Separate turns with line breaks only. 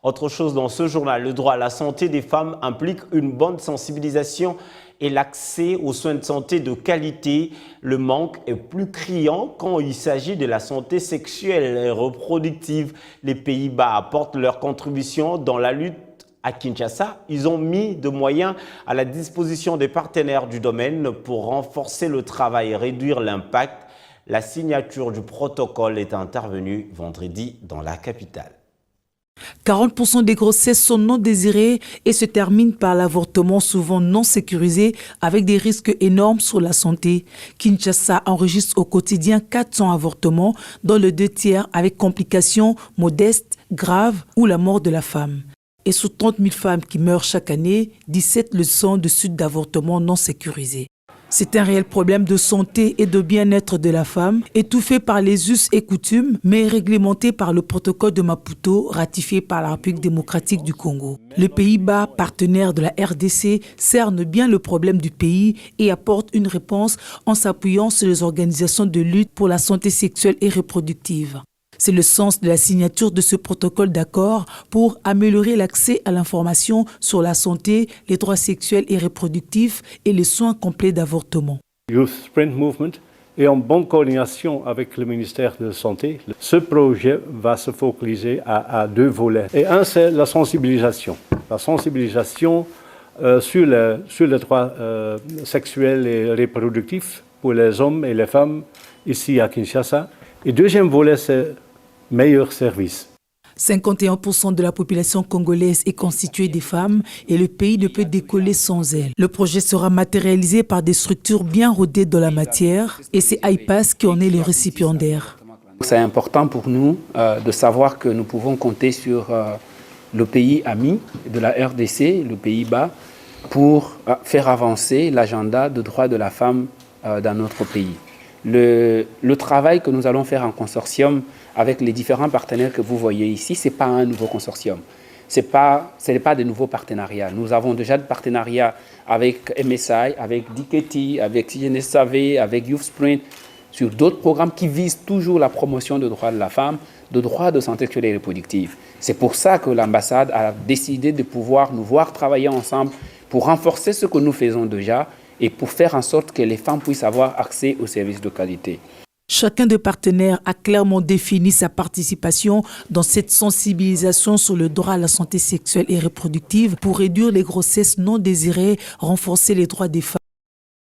Autre chose dans ce journal, le droit à la santé des femmes implique une bonne sensibilisation et l'accès aux soins de santé de qualité. Le manque est plus criant quand il s'agit de la santé sexuelle et reproductive. Les Pays-Bas apportent leur contribution dans la lutte. À Kinshasa, ils ont mis de moyens à la disposition des partenaires du domaine pour renforcer le travail et réduire l'impact. La signature du protocole est intervenue vendredi dans la capitale.
40% des grossesses sont non désirées et se terminent par l'avortement souvent non sécurisé avec des risques énormes sur la santé. Kinshasa enregistre au quotidien 400 avortements, dont le 2/3 avec complications modestes, graves ou la mort de la femme. Et sur 30 000 femmes qui meurent chaque année, 17 le sont de suite d'avortements non sécurisés. C'est un réel problème de santé et de bien-être de la femme, étouffé par les us et coutumes, mais réglementé par le protocole de Maputo, ratifié par la République démocratique du Congo. Les Pays-Bas, partenaire de la RDC, cerne bien le problème du pays et apporte une réponse en s'appuyant sur les organisations de lutte pour la santé sexuelle et reproductive. C'est le sens de la signature de ce protocole d'accord pour améliorer l'accès à l'information sur la santé, les droits sexuels et reproductifs et les soins complets d'avortement.
Youth Sprint Movement et en bonne coordination avec le ministère de la Santé, ce projet va se focaliser à 2 volets. Et un, c'est la sensibilisation. La sensibilisation sur les droits sexuels et reproductifs pour les hommes et les femmes ici à Kinshasa. Et deuxième volet, c'est meilleur service.
51% de la population congolaise est constituée des femmes et le pays ne peut décoller sans elles. Le projet sera matérialisé par des structures bien rodées dans la matière et c'est IPAS qui en est le récipiendaire.
C'est important pour nous de savoir que nous pouvons compter sur le pays ami de la RDC, le Pays-Bas, pour faire avancer l'agenda de droits de la femme dans notre pays. Le travail que nous allons faire en consortium avec les différents partenaires que vous voyez ici, ce n'est pas un nouveau consortium. Ce n'est pas de nouveaux partenariats. Nous avons déjà des partenariats avec MSI, avec DKT, avec CNSAV, avec Youth Sprint, sur d'autres programmes qui visent toujours la promotion des droits de la femme, de droits de santé sexuelle et reproductive. C'est pour ça que l'ambassade a décidé de pouvoir nous voir travailler ensemble pour renforcer ce que nous faisons déjà et pour faire en sorte que les femmes puissent avoir accès aux services de qualité.
Chacun des partenaires a clairement défini sa participation dans cette sensibilisation sur le droit à la santé sexuelle et reproductive pour réduire les grossesses non désirées, renforcer les droits des femmes.